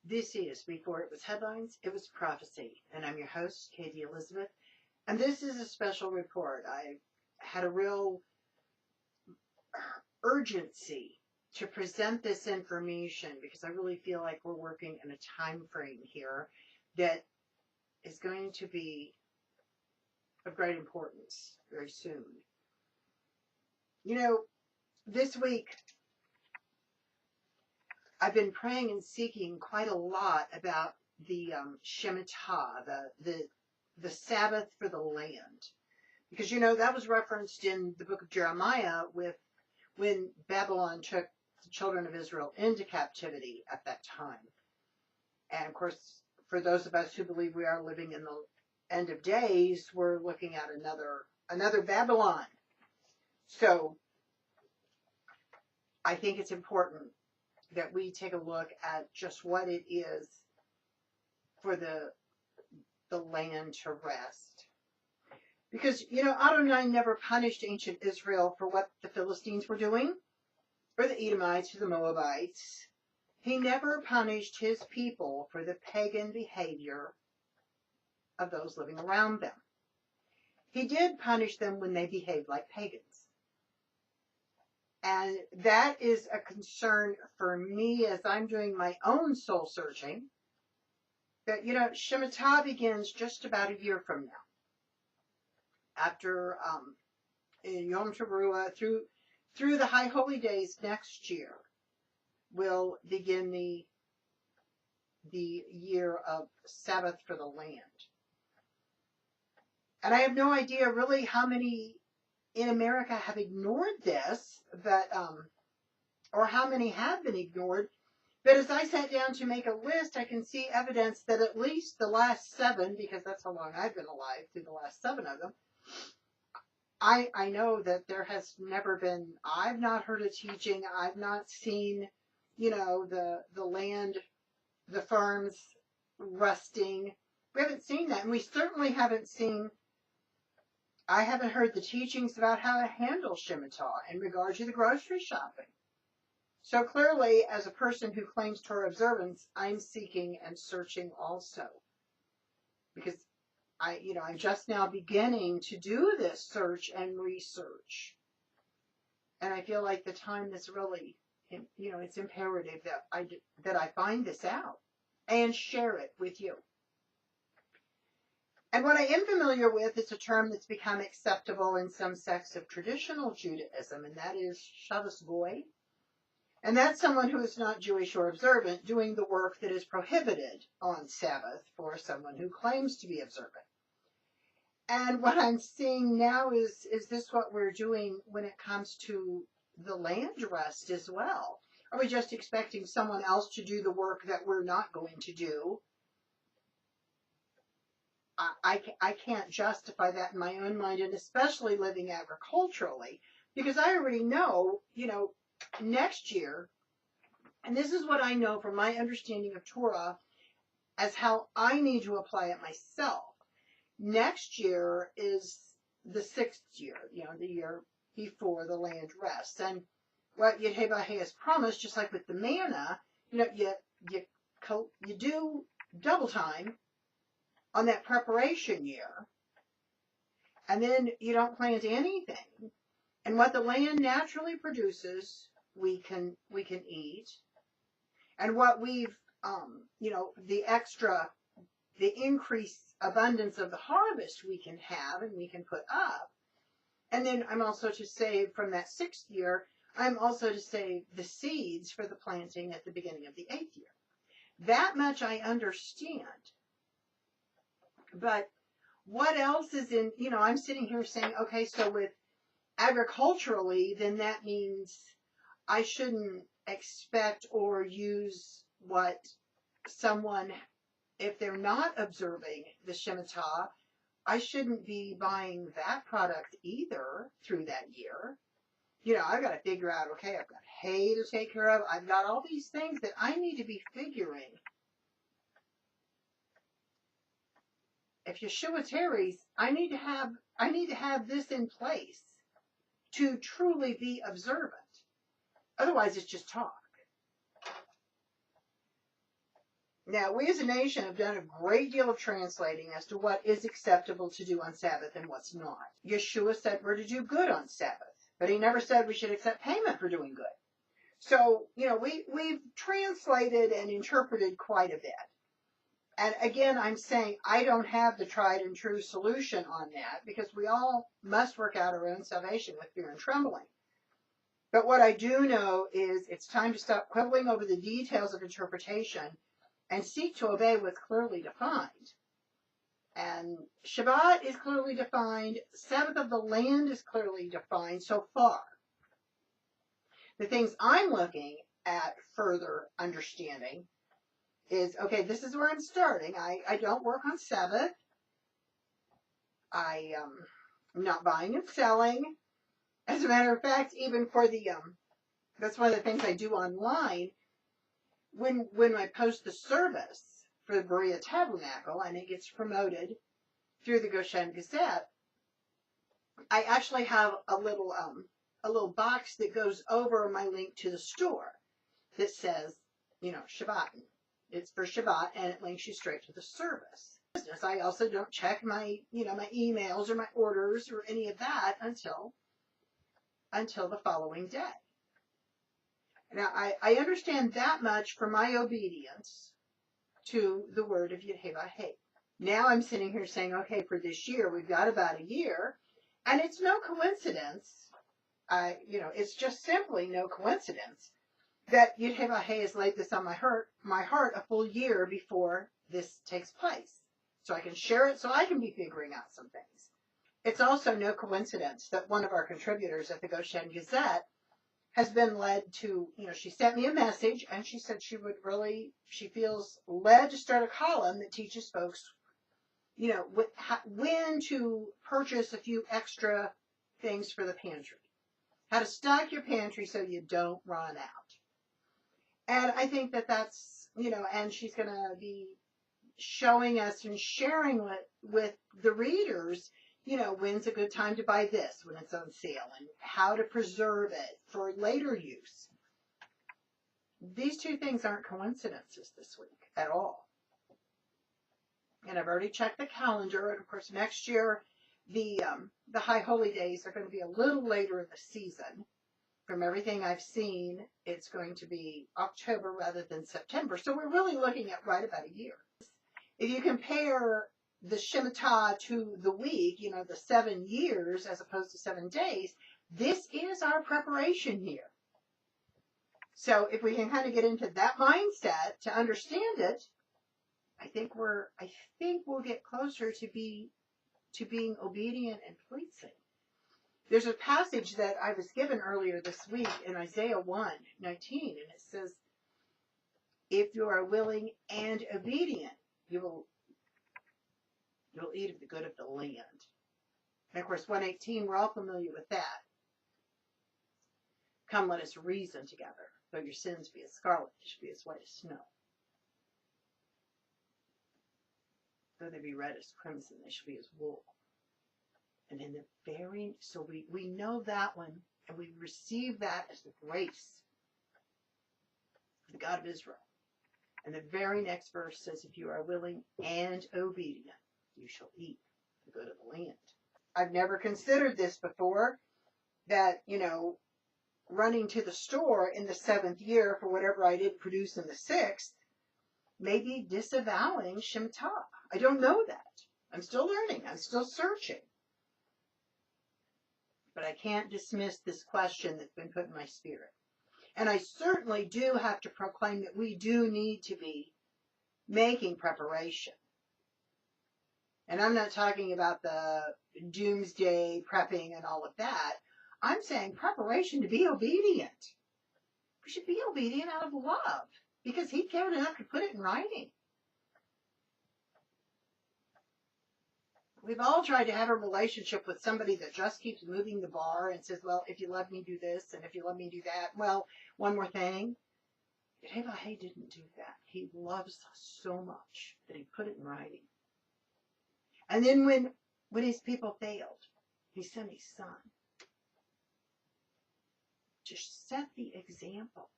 This is Before It Was Headlines, It Was Prophecy, and I'm your host, Katie Elizabeth, and this is a special report. I had a real urgency to present this information because I really feel like we're working in a time frame here that is going to be of great importance very soon. You know, this week I've been praying and seeking quite a lot about the Shemitah, the Sabbath for the land. Because, that was referenced in the book of Jeremiah with when Babylon took the children of Israel into captivity at that time. And, of course, for those of us who believe we are living in the end of days, we're looking at another Babylon. So I think it's important that we take a look at just what it is for the land to rest. Because, Adonai never punished ancient Israel for what the Philistines were doing, or the Edomites, or the Moabites. He never punished his people for the pagan behavior of those living around them. He did punish them when they behaved like pagans. And that is a concern for me as I'm doing my own soul searching. That, Shemitah begins just about a year from now. After Yom Teruah, through the High Holy Days next year, will begin the year of Sabbath for the land. And I have no idea really how many in America have ignored this, or how many have been ignored. But as I sat down to make a list, I can see evidence that at least the last 7, because that's how long I've been alive, through the last 7 of them, I know that there has never been, I've not heard a teaching, I've not seen, the land, the farms rusting. We haven't seen that. And we certainly haven't seen, I haven't heard the teachings about how to handle Shemitah in regard to the grocery shopping. So clearly, as a person who claims Torah observance, I'm seeking and searching also. Because I'm just now beginning to do this search and research. And I feel like the time is really, it's imperative that I find this out and share it with you. And what I am familiar with is a term that's become acceptable in some sects of traditional Judaism, and that is Shabbos Goy. And that's someone who is not Jewish or observant doing the work that is prohibited on Sabbath for someone who claims to be observant. And what I'm seeing now is this what we're doing when it comes to the land rest as well? Are we just expecting someone else to do the work that we're not going to do? I can't justify that in my own mind, and especially living agriculturally, because I already know, next year, and this is what I know from my understanding of Torah as how I need to apply it myself. Next year is the 6th year, the year before the land rests. And what Yehevah has promised, just like with the manna, you do double time on that preparation year, and then you don't plant anything. And what the land naturally produces, we can eat. And what we've, the increased abundance of the harvest we can have and we can put up. And then I'm also to save from that 6th year, I'm also to save the seeds for the planting at the beginning of the 8th year. That much I understand. But what else is in, I'm sitting here saying, okay, so with agriculturally, then that means I shouldn't expect or use what someone, if they're not observing the Shemitah, I shouldn't be buying that product either through that year. I've got to figure out, okay, I've got hay to take care of. I've got all these things that I need to be figuring. If Yeshua tarries, I need to have this in place to truly be observant. Otherwise, it's just talk. Now, we as a nation have done a great deal of translating as to what is acceptable to do on Sabbath and what's not. Yeshua said we're to do good on Sabbath, but he never said we should accept payment for doing good. So, we've translated and interpreted quite a bit. And again, I'm saying I don't have the tried and true solution on that, because we all must work out our own salvation with fear and trembling. But what I do know is it's time to stop quibbling over the details of interpretation and seek to obey what's clearly defined. And Shabbat is clearly defined. Sabbath of the land is clearly defined so far. The things I'm looking at further understanding is, okay, this is where I'm starting. I don't work on Sabbath. I'm not buying and selling. As a matter of fact, even for the, that's one of the things I do online. When I post the service for the Berea Tabernacle and it gets promoted through the Goshen Gazette, I actually have a little box that goes over my link to the store that says, Shabbat. It's for Shabbat, and it links you straight to the service. I also don't check my emails or my orders or any of that until the following day. Now, I understand that much for my obedience to the word of Yehovah. Now I'm sitting here saying, okay, for this year, we've got about a year, and it's no coincidence. It's just simply no coincidence that Yehovah has laid this on my heart a full year before this takes place. So I can share it, so I can be figuring out some things. It's also no coincidence that one of our contributors at the Goshen Gazette has been led to, she sent me a message and she said she feels led to start a column that teaches folks, when to purchase a few extra things for the pantry. How to stock your pantry so you don't run out. And I think that's, and she's going to be showing us and sharing with the readers, when's a good time to buy this when it's on sale and how to preserve it for later use. These two things aren't coincidences this week at all. And I've already checked the calendar. And of course, next year, the High Holy Days are going to be a little later in the season. From everything I've seen, it's going to be October rather than September. So we're really looking at right about a year. If you compare the Shemitah to the week, the 7 years as opposed to 7 days, this is our preparation year. So if we can kind of get into that mindset to understand it, I think we'll get closer to being obedient and pleasing. There's a passage that I was given earlier this week in Isaiah 1:19, and it says, if you are willing and obedient, you'll eat of the good of the land. And of course, 1:18, we're all familiar with that. Come, let us reason together. Though your sins be as scarlet, they shall be as white as snow. Though they be red as crimson, they shall be as wool. And in the so we know that one, and we receive that as the grace of the God of Israel. And the very next verse says, if you are willing and obedient, you shall eat the good of the land. I've never considered this before, that, running to the store in the 7th year for whatever I did produce in the 6th, may be disavowing Shemitah. I don't know that. I'm still learning. I'm still searching. But I can't dismiss this question that's been put in my spirit. And I certainly do have to proclaim that we do need to be making preparation. And I'm not talking about the doomsday prepping and all of that. I'm saying preparation to be obedient. We should be obedient out of love, because he cared enough to put it in writing. We've all tried to have a relationship with somebody that just keeps moving the bar and says, well, if you love me, do this, and if you love me, do that. Well, one more thing. Yehovah didn't do that. He loves us so much that he put it in writing. And then when his people failed, he sent his son to set the example.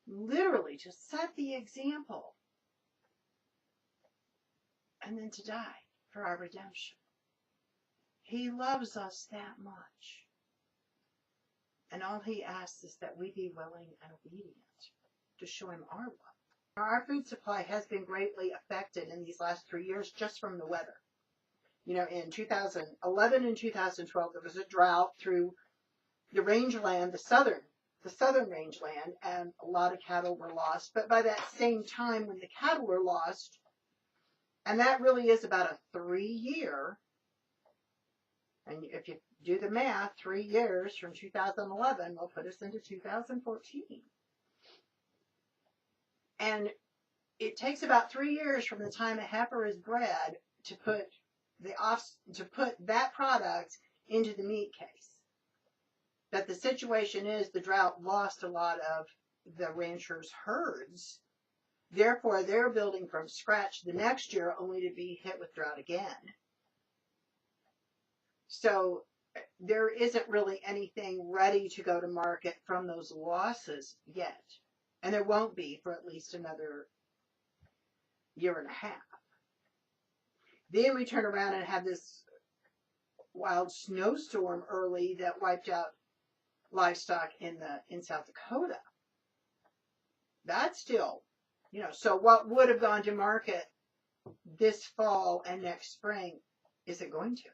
Literally, to set the example and then to die for our redemption. He loves us that much. And all he asks is that we be willing and obedient to show him our love. Our food supply has been greatly affected in these last 3 years just from the weather. You know, in 2011 and 2012, there was a drought through the rangeland, the southern rangeland, and a lot of cattle were lost. But by that same time, when the cattle were lost, and that really is about a 3-year, and if you do the math, 3 years from 2011 will put us into 2014. And it takes about 3 years from the time a heifer is bred to put that product into the meat case. But the situation is the drought lost a lot of the ranchers' herds. Therefore, they're building from scratch the next year only to be hit with drought again. So there isn't really anything ready to go to market from those losses yet. And there won't be for at least another year and a half. Then we turn around and have this wild snowstorm early that wiped out livestock in South Dakota. That's still, so what would have gone to market this fall and next spring isn't going to.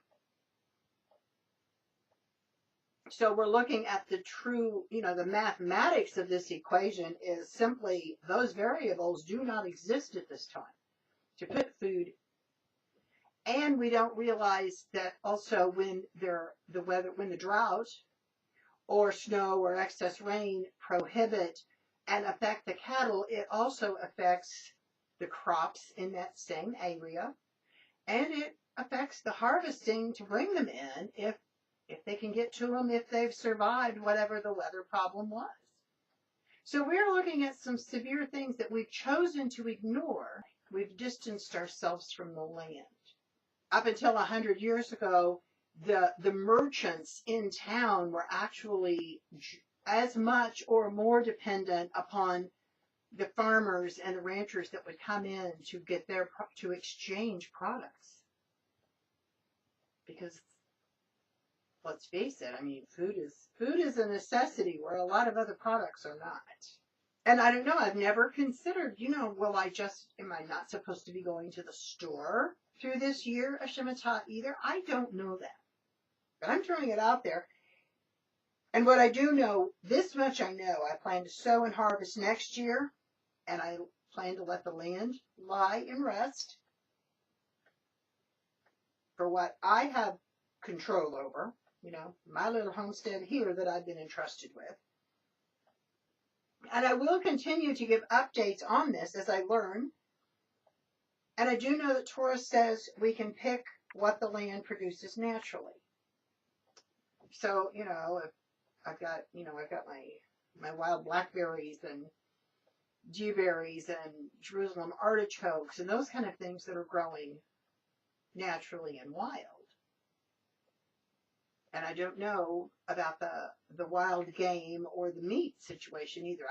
So we're looking at the true, the mathematics of this equation is simply those variables do not exist at this time to put food. And we don't realize that also when the drought or snow or excess rain prohibit and affect the cattle, it also affects the crops in that same area, and it affects the harvesting to bring them in if they can get to them, if they've survived whatever the weather problem was. So we're looking at some severe things that we've chosen to ignore. We've distanced ourselves from the land. Up until 100 years ago, the merchants in town were actually as much or more dependent upon the farmers and the ranchers that would come in to exchange products. Because let's face it, food is a necessity where a lot of other products are not. And I don't know, I've never considered, am I not supposed to be going to the store through this year of Shemitah either? I don't know that. But I'm throwing it out there. And what I do know, this much I know, I plan to sow and harvest next year, and I plan to let the land lie and rest for what I have control over, my little homestead here that I've been entrusted with. And I will continue to give updates on this as I learn. And I do know that Torah says we can pick what the land produces naturally. So, if I've got my wild blackberries and dewberries and Jerusalem artichokes and those kind of things that are growing naturally and wild. And I don't know about the wild game or the meat situation either.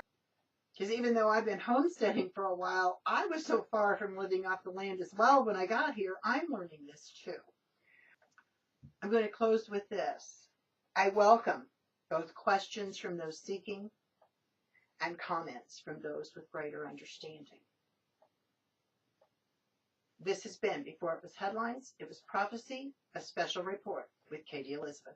Because even though I've been homesteading for a while, I was so far from living off the land as well when I got here. I'm learning this too. I'm going to close with this. I welcome both questions from those seeking and comments from those with greater understanding. This has been Before It Was Headlines, It Was Prophecy, a special report with Katie Elizabeth.